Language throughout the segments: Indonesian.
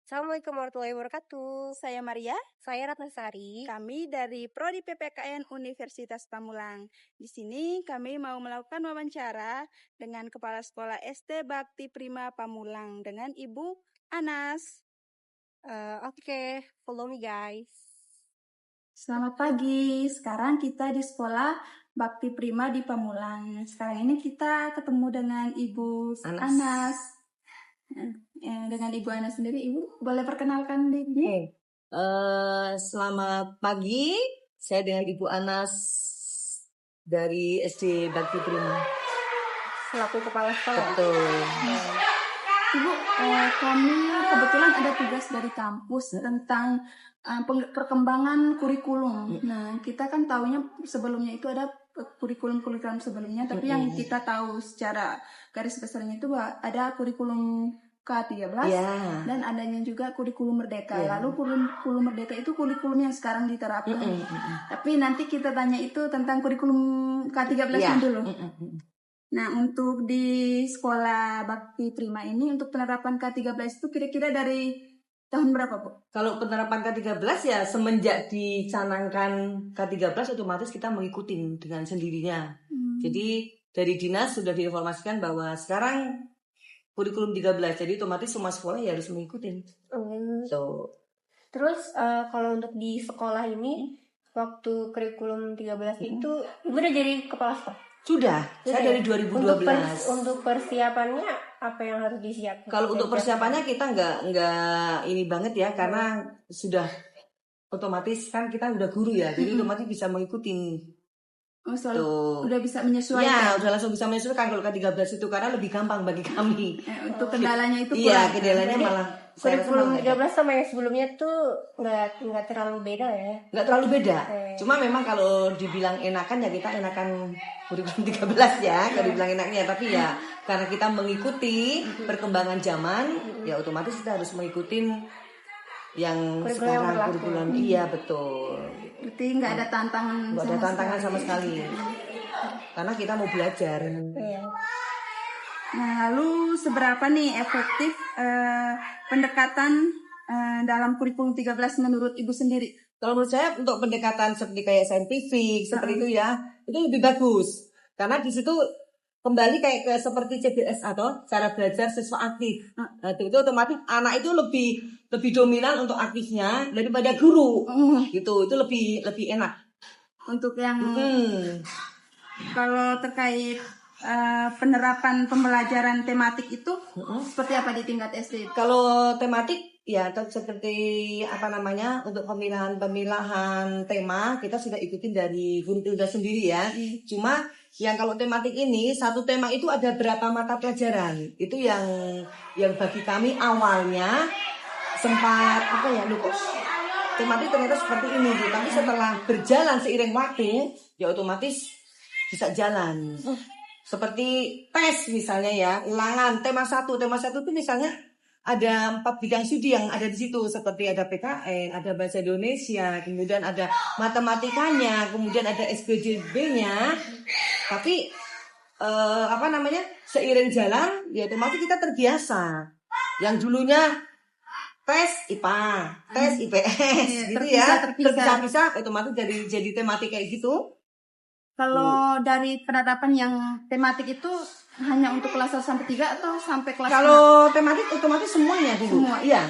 Assalamualaikum warahmatullahi wabarakatuh. Saya Maria, Saya Ratnasari. kami dari Prodi PPKN Universitas Pamulang. Di sini kami mau melakukan wawancara dengan Kepala Sekolah SD Bakti Prima Pamulang dengan Ibu Anas. Oke, follow me guys. Selamat pagi, sekarang kita di Sekolah Bakti Prima di Pamulang. Sekarang ini kita ketemu dengan Ibu Anas. Dengan Ibu Anas sendiri, Ibu boleh perkenalkan diri? Selamat pagi, saya dengan Ibu Anas dari SD Bakti Prima. Selaku kepala sekolah. Betul. Ibu, kami kebetulan ada tugas dari kampus tentang perkembangan kurikulum. Nah, kita kan taunya sebelumnya itu ada kurikulum sebelumnya, tapi yang kita tahu secara garis besarnya itu ada kurikulum K13 dan adanya juga kurikulum Merdeka. Lalu kurikulum Merdeka itu kurikulum yang sekarang diterapkan. Tapi nanti kita tanya itu tentang kurikulum K13 dulu. Nah, untuk di Sekolah Bakti Prima ini untuk penerapan K13 itu kira-kira dari tahun berapa, Bu? Kalau penerapan K13 ya semenjak dicanangkan K13 otomatis kita mengikuti dengan sendirinya. Jadi dari dinas sudah diinformasikan bahwa sekarang kurikulum 13, jadi otomatis semua sekolah ya harus mengikuti. Terus kalau untuk di sekolah ini waktu kurikulum 13 itu Ibu udah jadi kepala sekolah? Sudah, saya dari 2012. Untuk persiapannya apa yang harus disiapkan? Kalau untuk persiapannya kita nggak ini banget ya, karena sudah otomatis kan kita udah guru ya, jadi otomatis bisa mengikuti. Udah bisa menyesuaikan. Ya, udah langsung bisa menyesuaikan kalau K13 itu karena lebih gampang bagi kami. Untuk kendalanya itu iya, kendalanya malah kurikulum 13 sama yang sebelumnya tuh nggak terlalu beda ya? Nggak terlalu beda. Cuma memang kalau dibilang enakan ya kita enakan kurikulum 13 ya, kalau dibilang enaknya. Tapi ya karena kita mengikuti perkembangan zaman, ya otomatis kita harus mengikuti yang sekarang kurikulum. Iya, betul. Berarti nggak ada tantangan. Nggak ada tantangan sama sekali. Karena kita mau belajar. Nah, lalu seberapa nih efektif pendekatan dalam kurikulum 13 menurut Ibu sendiri? Kalau menurut saya untuk pendekatan seperti kayak saintifik seperti itu ya, itu lebih bagus. Karena di situ kembali kayak ke seperti CBS atau cara belajar siswa aktif. Nah, itu otomatis anak itu lebih dominan untuk aktifnya daripada guru. Gitu, itu lebih enak. Untuk yang kalau terkait penerapan pembelajaran tematik itu seperti apa di tingkat SD? Kalau tematik ya seperti untuk pemilahan tema kita sudah ikutin dari guru kita sendiri ya. Cuma yang kalau tematik ini satu tema itu ada berapa mata pelajaran? Itu yang bagi kami awalnya sempat tematik ternyata seperti ini, tapi setelah berjalan seiring waktu ya otomatis bisa jalan. Seperti tes misalnya ya, ulangan tema 1 itu misalnya ada 4 bidang studi yang ada di situ, seperti ada PKN, ada bahasa Indonesia, kemudian ada matematikanya, kemudian ada SPJB-nya. Tapi seiring jalan ya otomatis kita terbiasa. Yang dulunya tes IPA, tes IPS gitu ya. Terpisah otomatis jadi tematik kayak gitu. Kalau dari penerapan yang tematik itu hanya untuk kelas 1 sampai 3 atau sampai kelas 5? Kalau tematik otomatis semuanya dulu. Semua. Iya.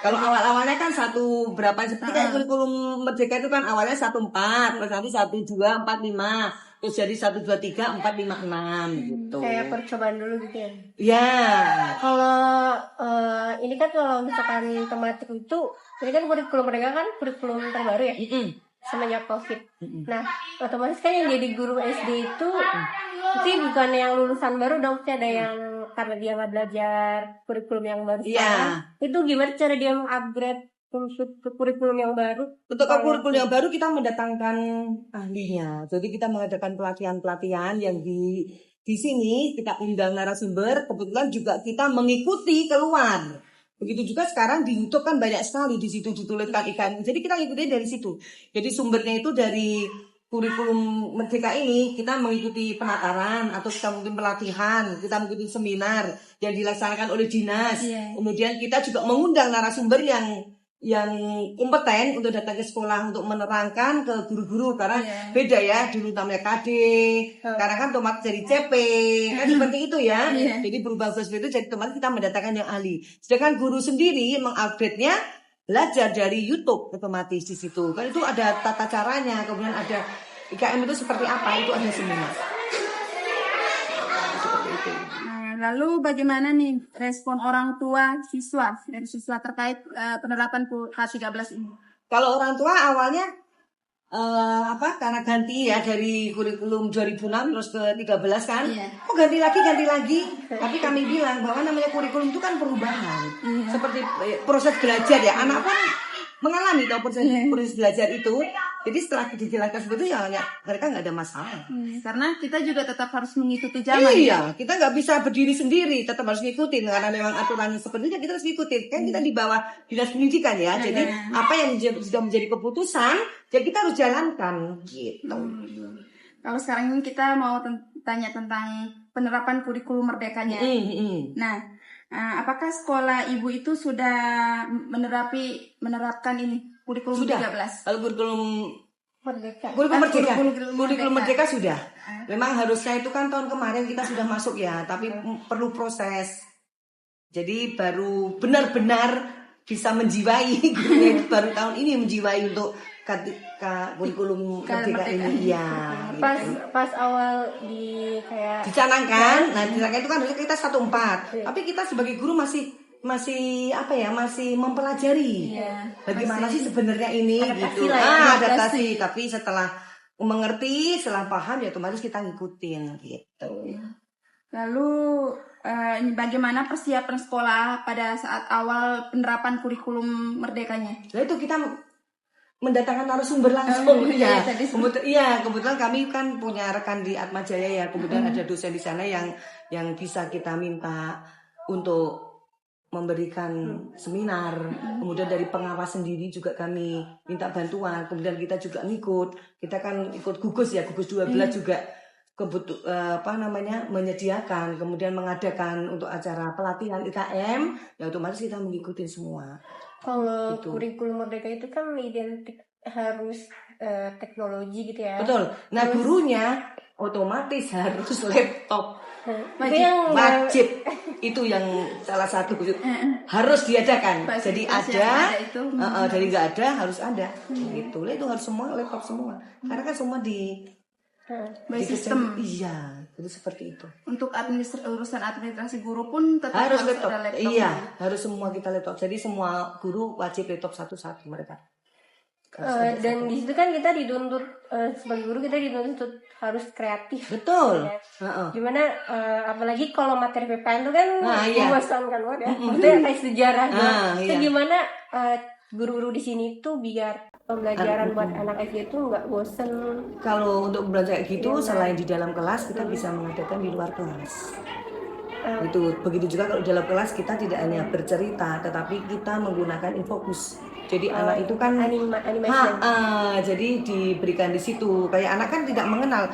Kalau awal-awalnya kan seperti kayak kurikulum Merdeka itu kan awalnya 1-4, terus nanti 1-2, 4-5, terus jadi 1-2-3, 4-5-6 gitu. Kayak percobaan dulu gitu ya? Iya. Kalau ini kan kalau misalkan tematik itu, ini kan kurikulum Merdeka kan kurikulum terbaru ya? Semenjak COVID. Nah, otomatis kan yang jadi guru SD itu bukan yang lulusan baru dong, ada yang karena dia nggak belajar kurikulum yang baru sekarang. Itu gimana cara dia mengupgrade ke kurikulum yang baru? Untuk kurikulum yang baru kita mendatangkan ahlinya. Jadi kita mengadakan pelatihan-pelatihan yang di sini kita undang narasumber. Kebetulan juga kita mengikuti keluar. Begitu juga sekarang di YouTube kan banyak sekali di situ dituliskan ikan. Jadi kita ikutin dari situ. Jadi sumbernya itu dari kurikulum Merdeka ini kita mengikuti penataran atau kita mungkin pelatihan, kita mengikuti seminar yang dilaksanakan oleh dinas. Kemudian kita juga mengundang narasumber yang kompeten untuk datang ke sekolah untuk menerangkan ke guru-guru karena beda ya, dulu namanya KD, sekarang kan otomatis jadi CP, kan seperti itu ya. Jadi berubah seperti itu, jadi otomatis kita mendatangkan yang ahli. Sedangkan guru sendiri mengupdate-nya belajar dari YouTube otomatis di situ. Kan itu ada tata caranya, kemudian ada IKM itu seperti apa, itu ada semua. Seperti itu. Lalu bagaimana nih respon orang tua siswa dan siswa terkait penerapan K13 ini? Kalau orang tua awalnya karena ganti ya dari kurikulum 2006 terus ke 13 kan, kok ganti lagi. Tapi kami bilang bahwa namanya kurikulum itu kan perubahan, seperti proses belajar ya, anak pun mengalami proses belajar itu. Jadi setelah dijelaskan seperti itu ya mereka nggak ada masalah. Karena kita juga tetap harus mengikuti zaman. Iya, kita nggak bisa berdiri sendiri, tetap harus ngikutin karena memang aturannya seperti itu kita harus ngikutin. Kan kita di bawah dinas pendidikan ya. Jadi apa yang sudah menjadi keputusan, ya kita harus jalankan gitu. Kalau sekarang ini kita mau tanya tentang penerapan kurikulum merdekanya. Nah, apakah sekolah ibu itu sudah menerapkan ini kurikulum sudah. 13? Kalau kurikulum Merdeka. Kurikulum Merdeka sudah. Memang harusnya itu kan tahun kemarin kita sudah masuk ya, tapi perlu proses. Jadi baru benar-benar bisa menjiwai, baru tahun ini menjiwai untuk kurikulum Merdeka ini. Ya. Pas awal dicanangkan, dicanangkan itu kan harusnya kita 1/4. Tapi kita sebagai guru masih mempelajari bagaimana sih sebenarnya ini gitu. Adaptasi. Tapi setelah mengerti, setelah paham ya otomatis kita ngikutin gitu. Lalu bagaimana persiapan sekolah pada saat awal penerapan kurikulum merdekanya? Nah itu kita mendatangkan narasumber langsung. Kebetulan kami kan punya rekan di Atmajaya ya. Kemudian ada dosen di sana yang bisa kita minta untuk memberikan seminar. Kemudian dari pengawas sendiri juga kami minta bantuan. Kemudian kita juga kita kan ikut gugus 12 juga menyediakan, kemudian mengadakan untuk acara pelatihan IKM, ya otomatis kita mengikuti semua. Kalau kurikulum Merdeka itu kan identik harus teknologi gitu ya. Betul. Nah gurunya otomatis harus laptop. Wajib itu yang salah satu harus diadakan. Jadi ada dari nggak ada harus ada gitu. Itu harus semua laptop semua karena kan semua di sistem. Iya, itu seperti itu. Untuk urusan administrasi guru pun tetap harus ada laptop. Iya, harus semua kita laptop. Jadi semua guru wajib laptop satu-satu mereka. Dan di situ kan kita dituntut sebagai guru kita dituntut harus kreatif. Betul. Ya. Gimana apalagi kalau materi PPN itu kan membosankan banget ya. Maksudnya kayak sejarah gitu. Gimana guru-guru di sini tuh biar pembelajaran buat anak SD itu nggak bosen. Kalau untuk belajar gitu selain di dalam kelas kita bisa mengadakan di luar kelas. Itu begitu juga kalau di dalam kelas kita tidak hanya bercerita tetapi kita menggunakan infokus. Jadi anak itu kan jadi diberikan di situ. Kayak anak kan tidak mengenal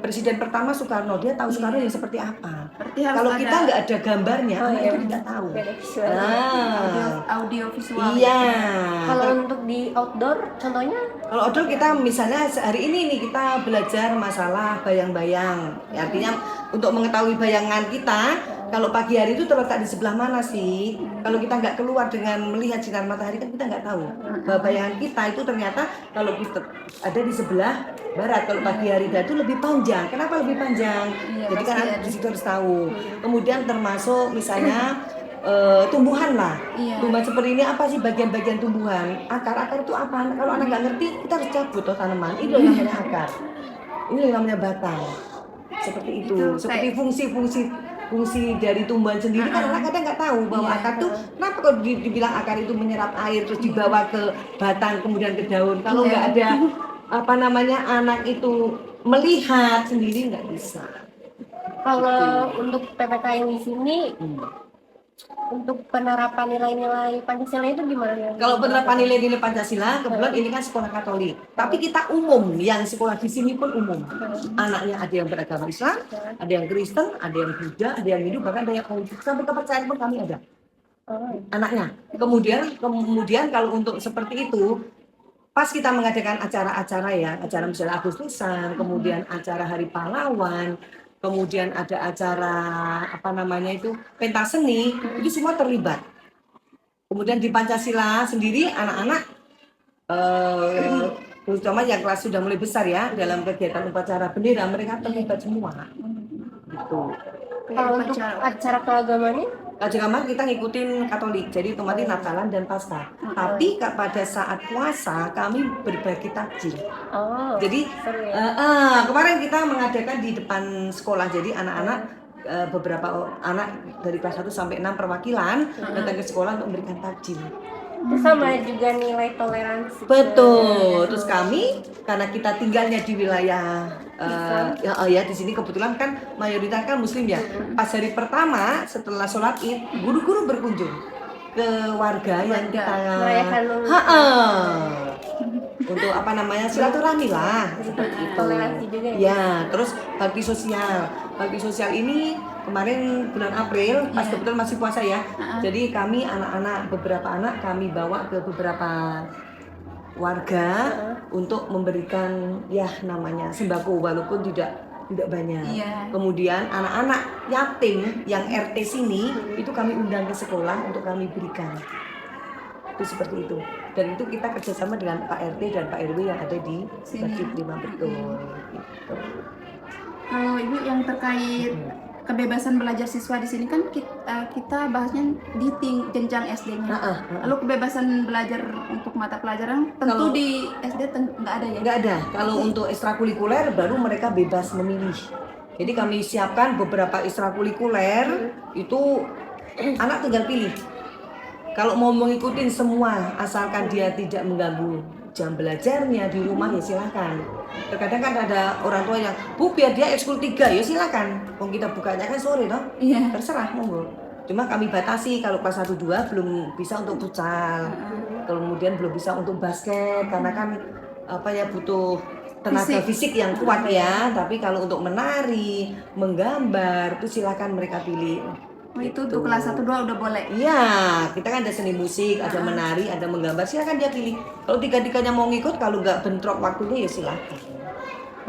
Presiden pertama Soekarno, dia tahu Soekarno yang seperti apa. Kalau kita nggak ada gambarnya, anak itu tidak tahu. Audio visual. Iya. Kalau untuk di outdoor, contohnya? Kalau outdoor kita misalnya hari ini nih kita belajar masalah bayang-bayang. Artinya untuk mengetahui bayangan kita, kalau pagi hari itu terletak di sebelah mana sih? Kalau kita nggak keluar dengan melihat sinar matahari kan kita nggak tahu bahwa bayangan kita itu ternyata kalau kita ada di sebelah barat, kalau pagi hari itu lebih panjang. Kenapa lebih panjang? Jadi kan di situ harus tahu. Kemudian termasuk misalnya tumbuhan lah. Tumbuhan seperti ini apa sih bagian-bagian tumbuhan? Akar-akar itu apa? Kalau anak nggak ngerti kita harus cabut tanaman. Ini loh namanya akar. Ini loh namanya batang. Seperti itu. Seperti fungsi dari tumbuhan sendiri kan anak kadang nggak tahu bahwa akar tuh kenapa kalau dibilang akar itu menyerap air terus dibawa ke batang kemudian ke daun. Kalau nggak ada anak itu melihat sendiri nggak bisa. Kalau untuk PPKN di sini untuk penerapan nilai-nilai Pancasila itu gimana ya? Kalau penerapan nilai-nilai Pancasila, kebetulan ini kan sekolah Katolik. Tapi kita umum, yang sekolah di sini pun umum. Anaknya ada yang beragama Islam, ada yang Kristen, ada yang Buddha, ada yang Hindu, bahkan ada yang Konghucu. Sampai kepercayaan pun kami ada. Anaknya. Kemudian kalau untuk seperti itu, pas kita mengadakan acara-acara ya, acara misalnya Agustusan, kemudian acara Hari Pahlawan, kemudian ada acara apa namanya itu pentas seni, itu semua terlibat. Kemudian di Pancasila sendiri anak-anak terutama yang kelas sudah mulai besar ya dalam kegiatan upacara bendera mereka terlibat semua. Gitu. Kalau untuk acara keagamaan Agama kita ngikutin Katolik, jadi otomatis Natalan dan Paskah. Tapi pada saat puasa kami berbagi takjil. Jadi seru ya? kemarin kita mengadakan di depan sekolah, jadi anak-anak beberapa anak dari kelas 1 sampai 6 perwakilan datang ke sekolah untuk memberikan takjil. Itu sama juga nilai toleransi. Betul. Terus kami karena kita tinggalnya di wilayah ya di sini kebetulan kan mayoritas kan Muslim ya. Pas hari pertama setelah sholat Id, guru-guru berkunjung ke warga yang kita merayakan untuk apa namanya silaturahmi lah seperti itu. Toleransi juga ya. Ya, terus bakti sosial. Bakti sosial ini kemarin bulan April pas kebetulan masih puasa ya. Jadi kami anak-anak beberapa anak kami bawa ke beberapa warga untuk memberikan ya namanya sembako walaupun tidak banyak. Kemudian anak-anak yatim yang RT sini itu kami undang ke sekolah untuk kami berikan. Itu seperti itu. Dan itu kita kerjasama dengan Pak RT dan Pak RW yang ada di Masjid 5 betul. Gitu. Kalau Ibu yang terkait kebebasan belajar siswa di sini kan kita bahasnya di jenjang SD-nya. Lalu kebebasan belajar untuk mata pelajaran tentu Kalau di SD nggak ada ya? Nggak ada. Kalau untuk ekstrakurikuler baru mereka bebas memilih. Jadi kami siapkan beberapa ekstrakurikuler itu anak tinggal pilih. Kalau mau mengikuti semua asalkan dia tidak mengganggu jam belajarnya di rumah ya silakan. Terkadang kan ada orang tua yang Bu biar dia ekskul 3 ya silakan. Wong kita bukanya kan sore toh. Terserah monggo. Cuma kami batasi kalau kelas 1 2 belum bisa untuk futsal. Kemudian belum bisa untuk basket karena kan apa ya butuh tenaga fisik yang kuat ya. Tapi kalau untuk menari, menggambar itu silakan mereka pilih. Itu untuk kelas 1 2 udah boleh. Iya, kita kan ada seni musik, ada menari, ada menggambar. Silakan dia pilih. Kalau tiga-tiganya mau ngikut, kalau nggak bentrok waktunya ya silakan.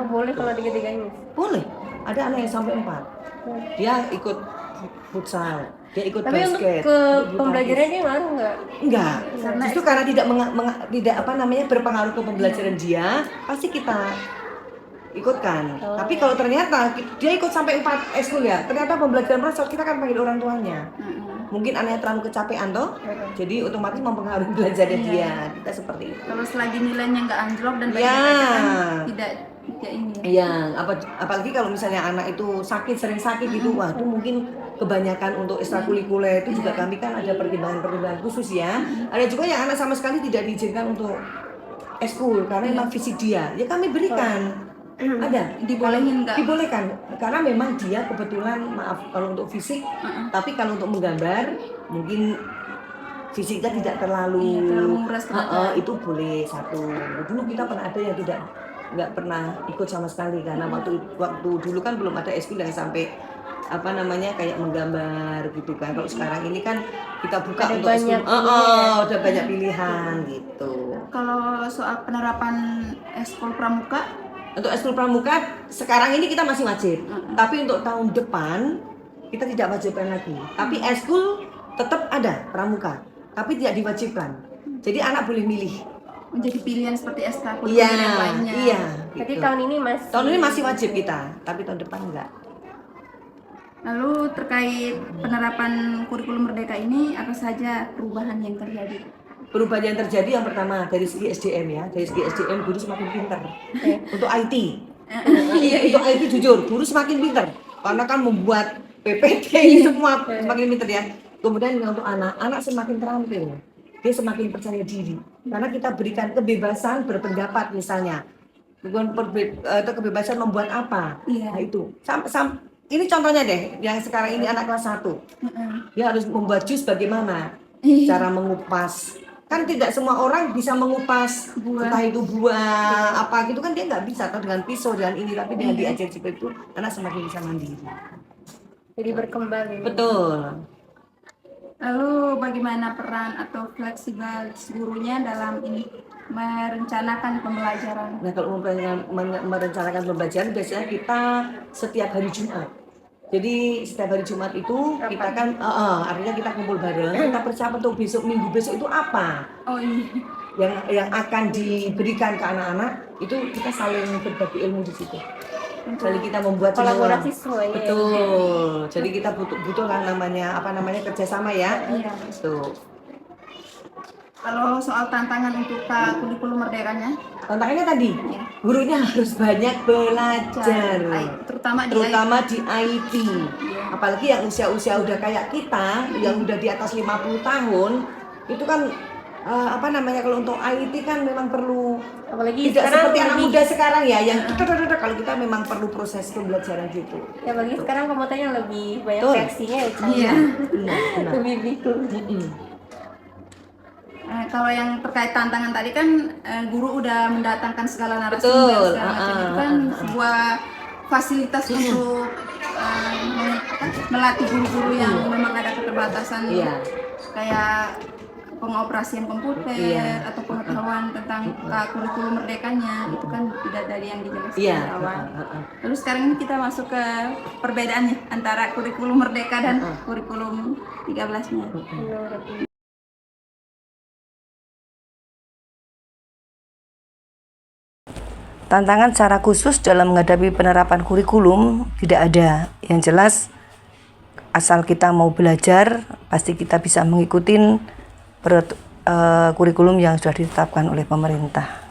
Boleh kalau tiga-tiganya? Boleh. Ada anak yang sampai 4. Dia ikut futsal, dia ikut tapi basket. Tapi untuk ke pembelajaran dia ngaruh nggak? Enggak. Justru karena tidak apa namanya berpengaruh ke pembelajaran dia, pasti kita ikutkan. Tapi kalau ternyata dia ikut sampai 4 ekskul ya, ternyata pembelajaran merosot, kita kan panggil orang tuanya. Mungkin anaknya terlalu kecapean toh, jadi otomatis mempengaruhi belajarnya dia. Kita seperti itu. Kalau selagi nilainya nggak anjlok dan tidak ini. Iya, apalagi kalau misalnya anak itu sering sakit gitu, wah itu mungkin kebanyakan untuk ekstrakurikuler itu juga kami kan ada pertimbangan-pertimbangan khusus ya. Ada juga yang anak sama sekali tidak diizinkan untuk ekskul karena memang fisik dia, ya kami berikan. Ada dibolehin nggak? Dibolehkan karena memang dia kebetulan maaf kalau untuk fisik, tapi kalau untuk menggambar mungkin fisiknya tidak terlalu menguras itu boleh satu. Dulu kita pernah ada yang nggak pernah ikut sama sekali karena waktu dulu kan belum ada ekskul yang sampai apa namanya kayak menggambar gitu kan. Kalau sekarang ini kan kita buka untuk ekskul, udah banyak pilihan gitu. Kalau soal penerapan ekskul pramuka, untuk ekskul pramuka sekarang ini kita masih wajib, tapi untuk tahun depan kita tidak wajibkan lagi. Tapi ekskul tetap ada pramuka, tapi tidak diwajibkan. Jadi anak boleh milih. Menjadi pilihan seperti ekstrakurikuler yang lainnya. Iya. Jadi gitu. tahun ini masih wajib kita, tapi tahun depan enggak. Lalu terkait penerapan kurikulum merdeka ini apa saja perubahan yang terjadi? Perubahan yang terjadi yang pertama dari segi SDM ya, dari segi SDM guru semakin pintar. Untuk IT, untuk IT jujur guru semakin pintar karena kan membuat PPT semua semakin pintar ya. Kemudian untuk anak semakin terampil, dia semakin percaya diri karena kita berikan kebebasan berpendapat misalnya, bukan atau kebebasan membuat apa, nah itu ini contohnya deh, yang sekarang ini anak kelas 1. Dia harus membuat jus bagaimana cara mengupas. Kan tidak semua orang bisa mengupas entah itu buah apa gitu kan, dia nggak bisa, atau dengan pisau dan ini, tapi dengan diajar seperti itu anak semakin bisa mandiri. Jadi berkembang. Betul. Lalu bagaimana peran atau fleksibilitas gurunya dalam ini merencanakan pembelajaran? Nah, kalau merencanakan pembelajaran biasanya kita setiap hari Jumat. Jadi setiap hari Jumat itu kita kan artinya kita kumpul bareng, kita persiapan untuk besok, minggu besok itu apa Oh iya. yang akan diberikan ke anak-anak, itu kita saling berbagi ilmu di situ. Jadi kita membuat Kolaborasi semuanya. Betul. Jadi kita butuh lah namanya kerjasama ya. Iya. Tuh. Kalau soal tantangan untuk kurikulum merdekanya, Tantangannya tadi, gurunya harus banyak belajar, terutama di IT. Apalagi yang usia-usia udah kayak kita, yang udah di atas 50 tahun, itu kan kalau untuk IT kan memang perlu, Apalagi tidak sekarang seperti anak lebih- muda sekarang ya, yang kalau kita memang perlu proses pembelajaran gitu. Ya bagi sekarang komputernya lebih banyak Betul. versinya ya. Iya. Benar. Lebih gitu. Kalau yang terkait tantangan tadi kan guru udah mendatangkan segala narasumber Betul. segala macam, itu kan sebuah fasilitas untuk melatih guru-guru yang memang ada keterbatasan, kayak pengoperasian komputer atau pengetahuan tentang kurikulum merdekanya, itu kan tidak dari yang dijelaskan di awal. Lalu sekarang ini kita masuk ke perbedaannya antara kurikulum merdeka dan kurikulum 13-nya. Tantangan secara khusus dalam menghadapi penerapan kurikulum tidak ada. Yang jelas, asal kita mau belajar, pasti kita bisa mengikuti kurikulum yang sudah ditetapkan oleh pemerintah.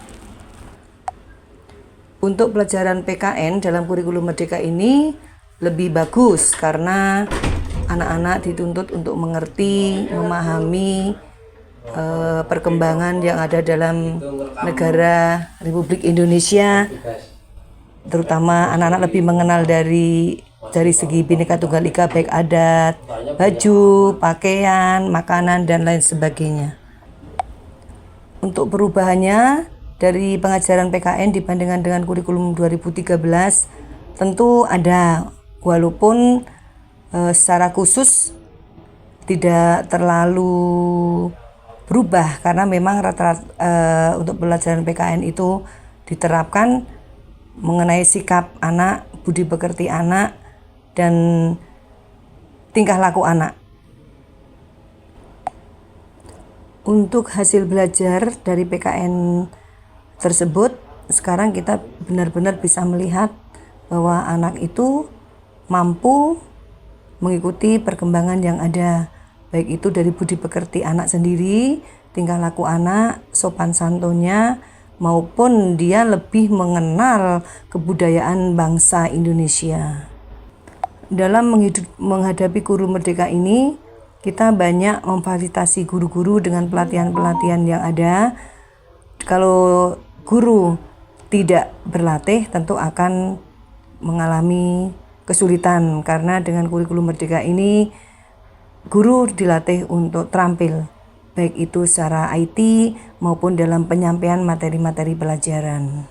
Untuk pelajaran PKN dalam kurikulum Merdeka ini lebih bagus karena anak-anak dituntut untuk mengerti, memahami perkembangan yang ada dalam negara Republik Indonesia, terutama anak-anak lebih mengenal dari segi Bhinneka Tunggal Ika, baik adat, baju, pakaian, makanan, dan lain sebagainya. Untuk perubahannya dari pengajaran PKN dibandingkan dengan kurikulum 2013 tentu ada, walaupun secara khusus tidak terlalu berubah karena memang rata-rata untuk pelajaran PKN itu diterapkan mengenai sikap anak, budi pekerti anak, dan tingkah laku anak. Untuk hasil belajar dari PKN tersebut, sekarang kita benar-benar bisa melihat bahwa anak itu mampu mengikuti perkembangan yang ada, baik itu dari budi pekerti anak sendiri, tingkah laku anak, sopan santunnya, maupun dia lebih mengenal kebudayaan bangsa Indonesia. Dalam menghadapi kurikulum Merdeka ini, kita banyak memfasilitasi guru-guru dengan pelatihan-pelatihan yang ada. Kalau guru tidak berlatih, tentu akan mengalami kesulitan karena dengan kurikulum Merdeka ini guru dilatih untuk terampil, baik itu secara IT maupun dalam penyampaian materi-materi pelajaran.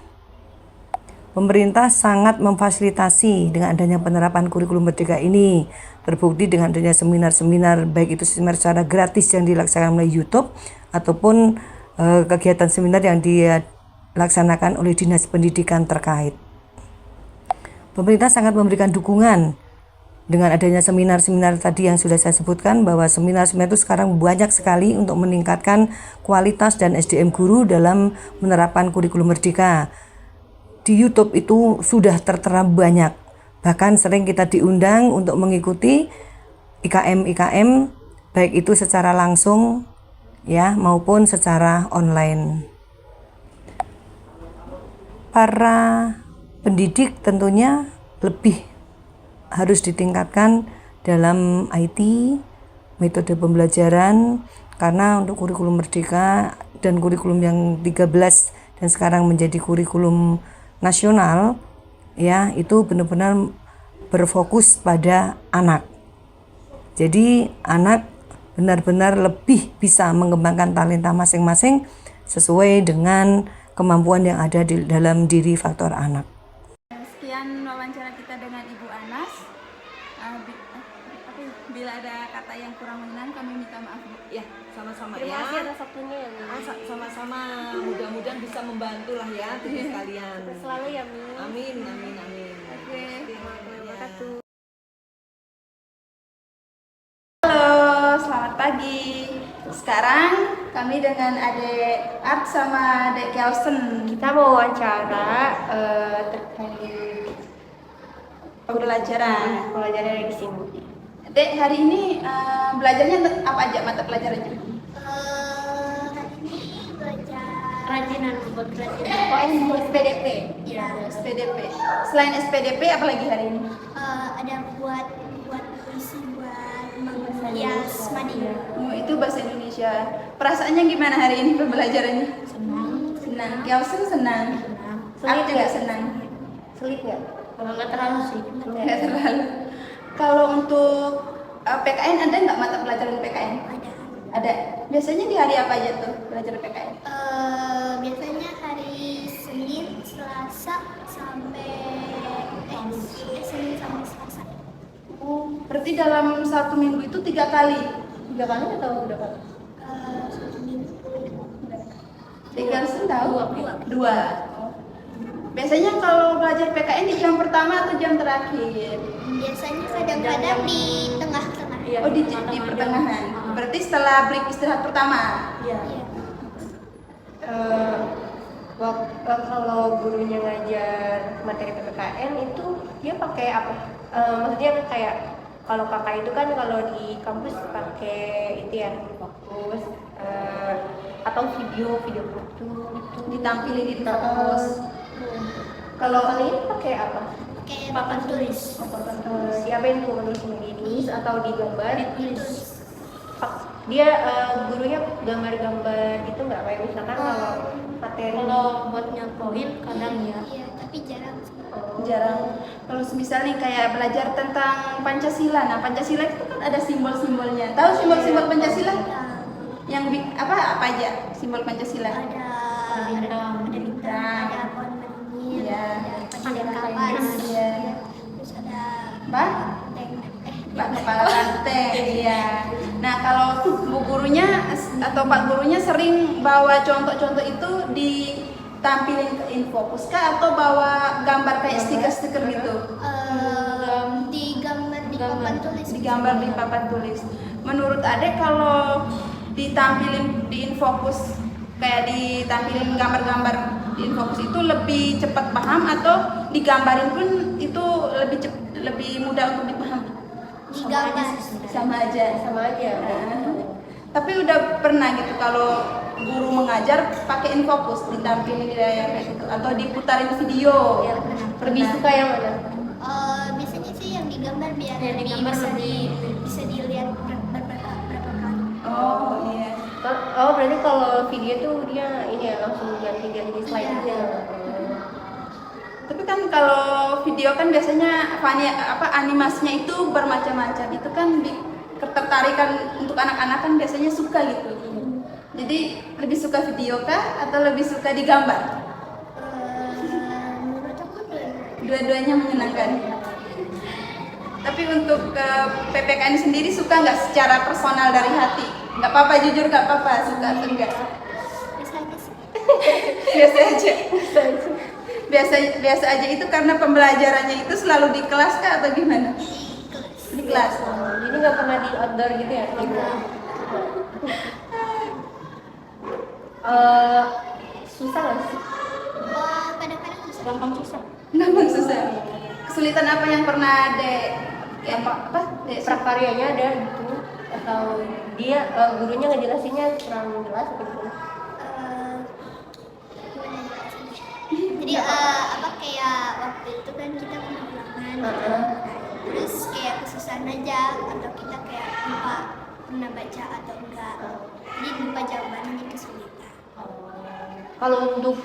Pemerintah sangat memfasilitasi dengan adanya penerapan kurikulum Merdeka ini, terbukti dengan adanya seminar-seminar, baik itu seminar secara gratis yang dilaksanakan melalui YouTube ataupun kegiatan seminar yang dilaksanakan oleh Dinas Pendidikan terkait. Pemerintah sangat memberikan dukungan dengan adanya seminar-seminar tadi yang sudah saya sebutkan, bahwa seminar-seminar itu sekarang banyak sekali untuk meningkatkan kualitas dan SDM guru dalam menerapkan kurikulum Merdeka. Di YouTube itu sudah tertera banyak, bahkan sering kita diundang untuk mengikuti IKM baik itu secara langsung ya maupun secara online. Para pendidik tentunya lebih harus ditingkatkan dalam IT, metode pembelajaran, karena untuk kurikulum Merdeka dan kurikulum yang 13 dan sekarang menjadi kurikulum nasional ya, itu benar-benar berfokus pada anak. Jadi anak benar-benar lebih bisa mengembangkan talenta masing-masing sesuai dengan kemampuan yang ada di dalam diri faktor anak. Sekian wawancara kita dengan Ibu Anas. Bila ada kata yang kurang berkenan kami minta maaf, Bu. Ya, sama-sama Terima kasih ya. atas waktunya ya Mi. Sama-sama, mudah-mudahan bisa membantu lah ya tugas kalian. Sukses selalu ya Mi. Amin, amin, amin. Oke. Ya. Halo, selamat pagi. Sekarang kami dengan Adek Art sama Adek Kelsen. Kita mau wawancara terkait Pembelajaran. pelajaran di sini. Dek, hari ini belajarnya apa aja mata pelajarannya? Hari ini belajar Kerajinan, buat kerajinan. Oh, SPDP. ya SPDP. Selain SPDP apa lagi hari ini? ada buat puisi buat menghias mading. Oh, itu bahasa Indonesia. Perasaannya gimana hari ini pembelajarannya? Senang. Kelsen senang. Art juga senang. Sulit nggak? Kalau nggak terlalu sih. Nggak terlalu. Kalau untuk PKN ada nggak mata pelajaran PKN? Ada. Biasanya di hari apa aja tuh pelajaran PKN? Biasanya hari Senin, Selasa Senin sampai Selasa. Oh, berarti dalam 1 minggu itu 3 kali. 3 kali atau berapa? 1 minggu. Kelsen tahu? Dua. Dua. Oh. Biasanya kalau belajar PKN di jam pertama atau jam terakhir? Biasanya kadang-kadang di tengah-tengah. Oh, di pertengahan. Berarti setelah break istirahat pertama. Iya. Iya. Kalau gurunya ngajar materi PPKN itu dia pakai apa? Maksudnya kan kayak kalau kakak itu kan kalau di kampus pakai itu ya fokus atau video foto itu Ditampilin di fokus. Kalau kali ini pakai apa? Pakai papan tulis. Siapa yang tulis sendiri atau digambar? Tulis. Dia gurunya gambar-gambar gitu nggak kayak misalkan kalau materi buat nyapoin kadang ya. Iya, tapi jarang. Jarang. Kalau misal nih kayak belajar tentang Pancasila. Nah, Pancasila itu kan ada simbol-simbolnya. Tahu simbol-simbol Pancasila? Yang apa aja simbol Pancasila? Ada bintang, ada pohon beringin, Iya. ada kapas, Iya. terus ada Pak? Pak kepala banteng. Iya. Nah, kalau bu gurunya atau Pak gurunya sering bawa contoh-contoh itu ditampilin ke Infokus kah atau bawa gambar kayak stiker-stiker gitu? digambar di papan tulis. Digambar di papan tulis. Menurut Adek kalau ditampilin di Infokus kayak ditampilin gambar-gambar di Infokus itu lebih cepat paham atau digambarin pun itu lebih mudah untuk dipahami? Digambar. Sama aja. Nah, Tapi udah pernah gitu kalau guru mengajar pakai Infokus ditampilin di layar kayak gitu atau diputarin video? Ya, lebih suka yang mana? Biasanya sih yang digambar biar Yang lebih digambar bisa dilihat berapa kali. Oh iya. Oh berarti kalau video tuh dia ini ya langsung ganti slide aja. Tapi kan kalau video kan biasanya animasinya itu bermacam-macam. Itu kan ketertarikan untuk anak-anak kan biasanya suka gitu. Jadi lebih suka video kah atau lebih suka digambar? Menurut aku Dua-duanya menyenangkan. Tapi untuk PPKN sendiri suka nggak secara personal dari hati? Nggak apa-apa, jujur nggak apa-apa, suka atau enggak? biasa aja sih. Biasa aja. Biasa aja itu karena pembelajarannya itu selalu di kelas kah atau gimana? Di kelas. Jadi nggak pernah di outdoor gitu ya? Susah nggak sih? Kadang-kadang susah. Gampang susah. Gampang susah. Kesulitan apa yang pernah Dek Prakaryanya ada gitu atau dia gurunya ngejelasinnya kurang jelas atau gimana? Gimana jelasinnya? Jadi kayak waktu itu kan kita pernah ulangan, terus kayak kesusahan aja atau kita kayak lupa pernah baca atau enggak, jadi lupa jawabannya kesulitan. Kalau untuk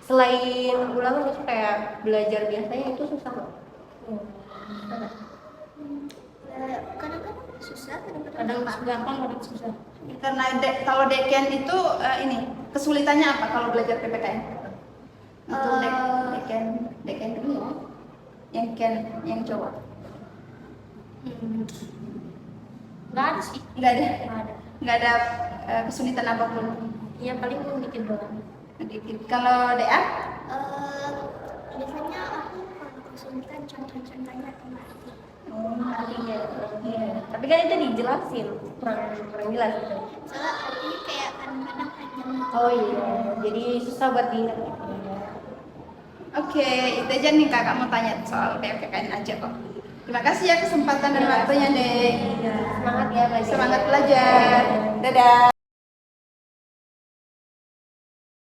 selain ulangan itu kayak belajar biasanya itu susah nggak? Kadang-kadang susah, kadang-kadang Kadang gampang. gampang, kadang susah. Karena kalau deken itu ini kesulitannya apa kalau belajar PPKN? Untuk deken ini ya, yang cowok. Nggak ada sih. Nggak ada, Nggak ada. nggak ada kesulitan apapun. Ya paling dikit doang. Sedikit. Kalau DA? Biasanya aku kalau kesulitan contoh-contohnya tematik. Artinya. Iya. Tapi kan itu dijelasin, kurang jelas gitu. Soalnya artinya kayak kadang-kadang panjang. Oh iya, jadi susah buat diingat. Oke, itu aja nih kakak mau tanya soal PPKN aja kok. Terima kasih ya kesempatan dan waktunya, Dek. Semangat ya belajar. Semangat belajar. Dadah.